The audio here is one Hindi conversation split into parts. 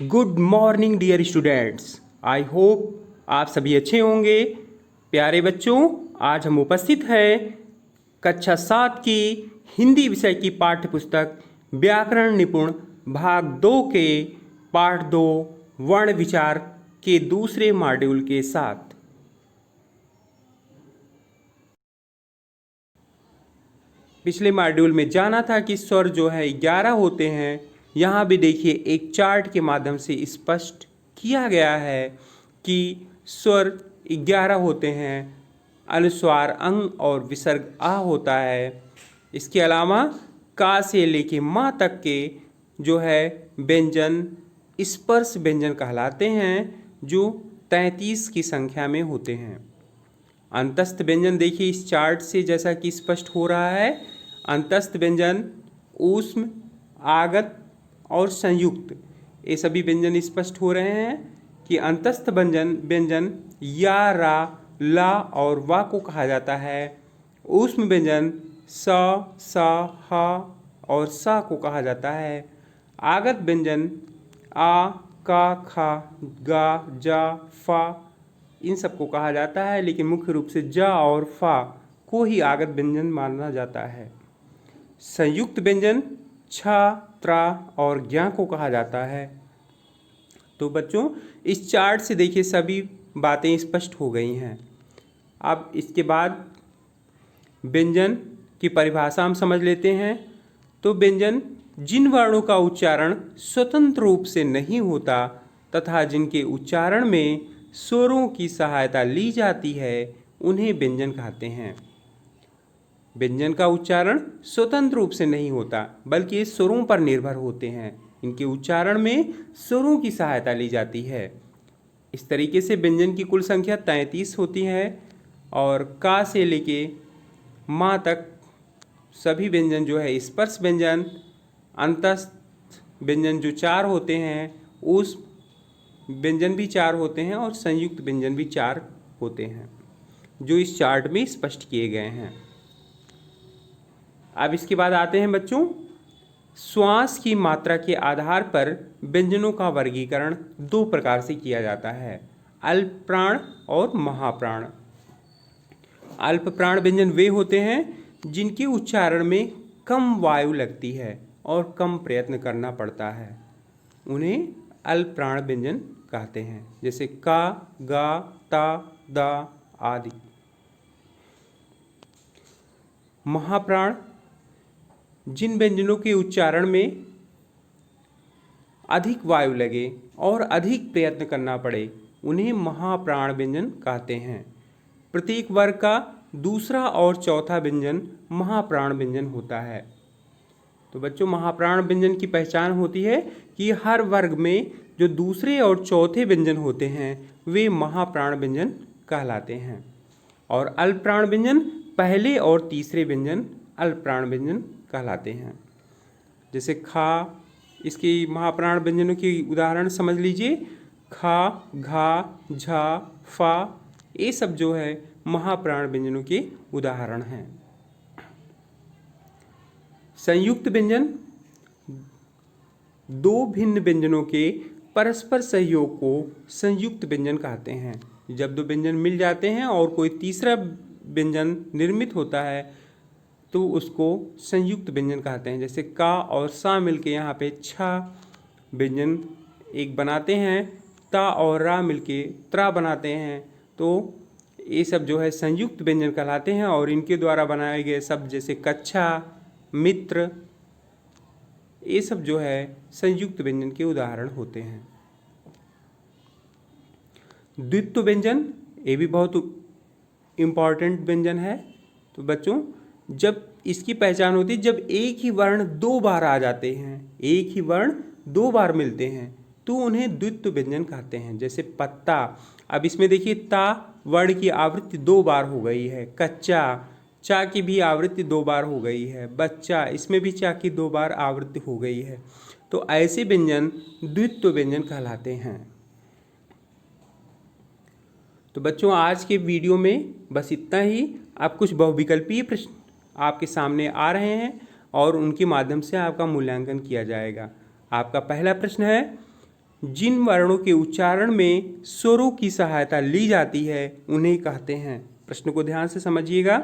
Good morning dear students. I hope आप सभी अच्छे होंगे। प्यारे बच्चों, आज हम उपस्थित हैं कक्षा 7 की हिंदी विषय की पाठ्य पुस्तक व्याकरण निपुण भाग 2 के पाठ 2 वर्ण विचार के दूसरे मॉड्यूल के साथ। पिछले मॉड्यूल में जाना था कि स्वर जो है 11 होते हैं। यहाँ भी देखिए एक चार्ट के माध्यम से स्पष्ट किया गया है कि स्वर 11 होते हैं। अनुस्वार अंग और विसर्ग आ होता है। इसके अलावा का से लेके माँ तक के जो है व्यंजन स्पर्श व्यंजन कहलाते हैं, जो 33 की संख्या में होते हैं। अंतस्थ व्यंजन देखिए इस चार्ट से जैसा कि स्पष्ट हो रहा है। अंतस्थ व्यंजन ऊष्म, आगत और संयुक्त, ये सभी व्यंजन स्पष्ट हो रहे हैं कि अंतस्थ व्यंजन या, रा, ला और वा को कहा जाता है। ऊष्म व्यंजन स, सा, हा और सा को कहा जाता है। आगत व्यंजन आ, का, खा, गा, जा, फा, इन सबको कहा जाता है, लेकिन मुख्य रूप से जा और फा को ही आगत व्यंजन माना जाता है। संयुक्त व्यंजन छा, त्रा और ज्ञा को कहा जाता है। तो बच्चों, इस चार्ट से देखिए सभी बातें स्पष्ट हो गई हैं। अब इसके बाद व्यंजन की परिभाषा हम समझ लेते हैं। तो व्यंजन जिन वर्णों का उच्चारण स्वतंत्र रूप से नहीं होता तथा जिनके उच्चारण में स्वरों की सहायता ली जाती है, उन्हें व्यंजन कहते हैं। व्यंजन का उच्चारण स्वतंत्र रूप से नहीं होता, बल्कि ये स्वरों पर निर्भर होते हैं। इनके उच्चारण में स्वरों की सहायता ली जाती है। इस तरीके से व्यंजन की कुल संख्या 33 होती है और का से लेके माँ तक सभी व्यंजन जो है स्पर्श व्यंजन, अंतस्थ व्यंजन जो 4 होते हैं, उस व्यंजन भी 4 होते हैं और संयुक्त व्यंजन भी 4 होते हैं, जो इस चार्ट में स्पष्ट किए गए हैं। अब इसके बाद आते हैं बच्चों, श्वास की मात्रा के आधार पर व्यंजनों का वर्गीकरण 2 प्रकार से किया जाता है, अल्प प्राण और महाप्राण। अल्प प्राण व्यंजन वे होते हैं जिनके उच्चारण में कम वायु लगती है और कम प्रयत्न करना पड़ता है, उन्हें अल्प प्राण व्यंजन कहते हैं, जैसे का, गा, ता, दा आदि। महाप्राण जिन व्यंजनों के उच्चारण में अधिक वायु लगे और अधिक प्रयत्न करना पड़े, उन्हें महाप्राण व्यंजन कहते हैं। प्रत्येक वर्ग का दूसरा और चौथा व्यंजन महाप्राण व्यंजन होता है। तो बच्चों, महाप्राण व्यंजन की पहचान होती है कि हर वर्ग में जो दूसरे और चौथे व्यंजन होते हैं वे महाप्राण व्यंजन कहलाते हैं, और अल्प प्राण व्यंजन पहले और तीसरे व्यंजन अल्प प्राण व्यंजन कहलाते हैं। जैसे खा, इसकी महाप्राण व्यंजनों की उदाहरण समझ लीजिए। खा, घा, झा, फा, ये सब जो है महाप्राण व्यंजनों के उदाहरण हैं। संयुक्त व्यंजन दो भिन्न व्यंजनों के परस्पर सहयोग को संयुक्त व्यंजन कहते हैं। जब दो व्यंजन मिल जाते हैं और कोई तीसरा व्यंजन निर्मित होता है तो उसको संयुक्त व्यंजन कहते हैं। जैसे का और सा मिलके यहाँ पे छा व्यंजन एक बनाते हैं, ता और रा मिलके त्रा बनाते हैं। तो ये सब जो है संयुक्त व्यंजन कहलाते हैं, और इनके द्वारा बनाए गए शब्द जैसे कच्छा, मित्र, ये सब जो है संयुक्त व्यंजन के उदाहरण होते हैं। द्वित्व व्यंजन ये भी बहुत इम्पॉर्टेंट व्यंजन है। तो बच्चों, जब इसकी पहचान होती है जब एक ही वर्ण 2 बार आ जाते हैं, एक ही वर्ण 2 बार मिलते हैं, तो उन्हें द्वित्व व्यंजन कहते हैं। जैसे पत्ता, अब इसमें देखिए ता वर्ण की आवृत्ति 2 बार हो गई है। कच्चा, चा की भी आवृत्ति 2 बार हो गई है। बच्चा, इसमें भी चा की 2 बार आवृत्ति हो गई है। तो ऐसे व्यंजन द्वित्व व्यंजन कहलाते हैं। तो बच्चों, आज के वीडियो में बस इतना ही। आप कुछ बहुविकल्पीय प्रश्न आपके सामने आ रहे हैं और उनके माध्यम से आपका मूल्यांकन किया जाएगा। आपका पहला प्रश्न है, जिन वर्णों के उच्चारण में स्वरों की सहायता ली जाती है उन्हें कहते हैं। प्रश्न को ध्यान से समझिएगा।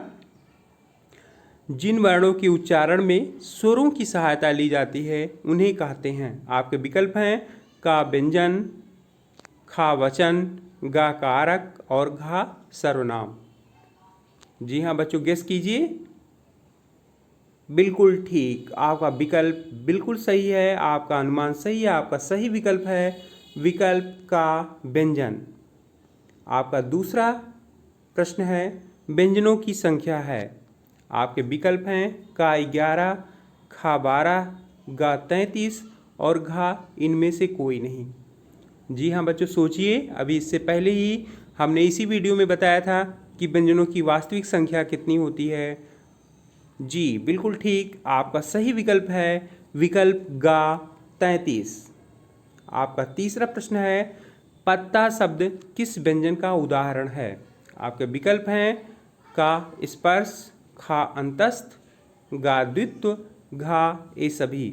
जिन वर्णों के उच्चारण में स्वरों की सहायता ली जाती है उन्हें कहते हैं। आपके विकल्प हैं का व्यंजन, खा वचन, गा कारक और घा सर्वनाम। जी हाँ बच्चों, गेस कीजिए। बिल्कुल ठीक, आपका विकल्प बिल्कुल सही है, आपका अनुमान सही है, आपका सही विकल्प है विकल्प का व्यंजन। आपका दूसरा प्रश्न है व्यंजनों की संख्या है। आपके विकल्प हैं का 11, खा 12, गा 33 और घा इनमें से कोई नहीं। जी हाँ बच्चों, सोचिए। अभी इससे पहले ही हमने इसी वीडियो में बताया था कि व्यंजनों की वास्तविक संख्या कितनी होती है। जी बिल्कुल ठीक, आपका सही विकल्प है विकल्प गा 33। आपका तीसरा प्रश्न है पत्ता शब्द किस व्यंजन का उदाहरण है। आपके विकल्प हैं का स्पर्श, खा अंतस्थ, गा द्वित्व, घा ये सभी।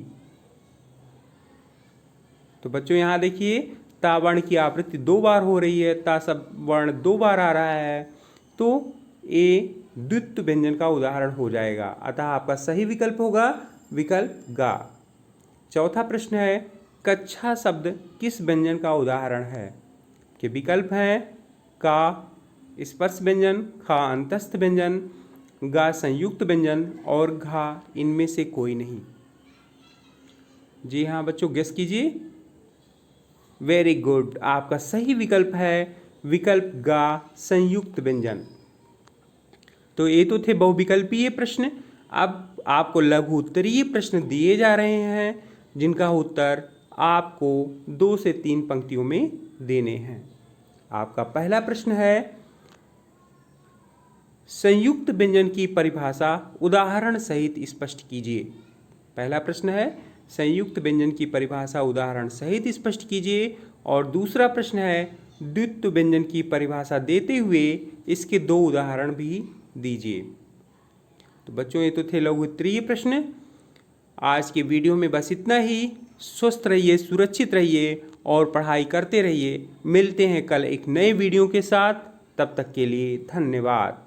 तो बच्चों यहाँ देखिए, ता वर्ण की आवृत्ति 2 बार हो रही है, ता सब वर्ण 2 बार आ रहा है, तो ये द्वित्व व्यंजन का उदाहरण हो जाएगा। अतः आपका सही विकल्प होगा विकल्प गा। चौथा प्रश्न है कच्छा शब्द किस व्यंजन का उदाहरण है। के विकल्प हैं का स्पर्श व्यंजन, खा अंतस्थ व्यंजन, गा संयुक्त व्यंजन और घा इनमें से कोई नहीं। जी हाँ बच्चों, गेस कीजिए। वेरी गुड, आपका सही विकल्प है विकल्प गा संयुक्त व्यंजन। तो ये तो थे बहुविकल्पीय प्रश्न। अब आपको लघु उत्तरीय प्रश्न दिए जा रहे हैं जिनका उत्तर आपको 2 से 3 पंक्तियों में देने हैं। आपका पहला प्रश्न है संयुक्त व्यंजन की परिभाषा उदाहरण सहित स्पष्ट कीजिए। पहला प्रश्न है संयुक्त व्यंजन की परिभाषा उदाहरण सहित स्पष्ट कीजिए। और दूसरा प्रश्न है द्वित्व व्यंजन की परिभाषा देते हुए इसके 2 उदाहरण भी दीजिए। तो बच्चों ये तो थे लघु उत्तरीय प्रश्न। आज के वीडियो में बस इतना ही। स्वस्थ रहिए, सुरक्षित रहिए और पढ़ाई करते रहिए। मिलते हैं कल एक नए वीडियो के साथ। तब तक के लिए धन्यवाद।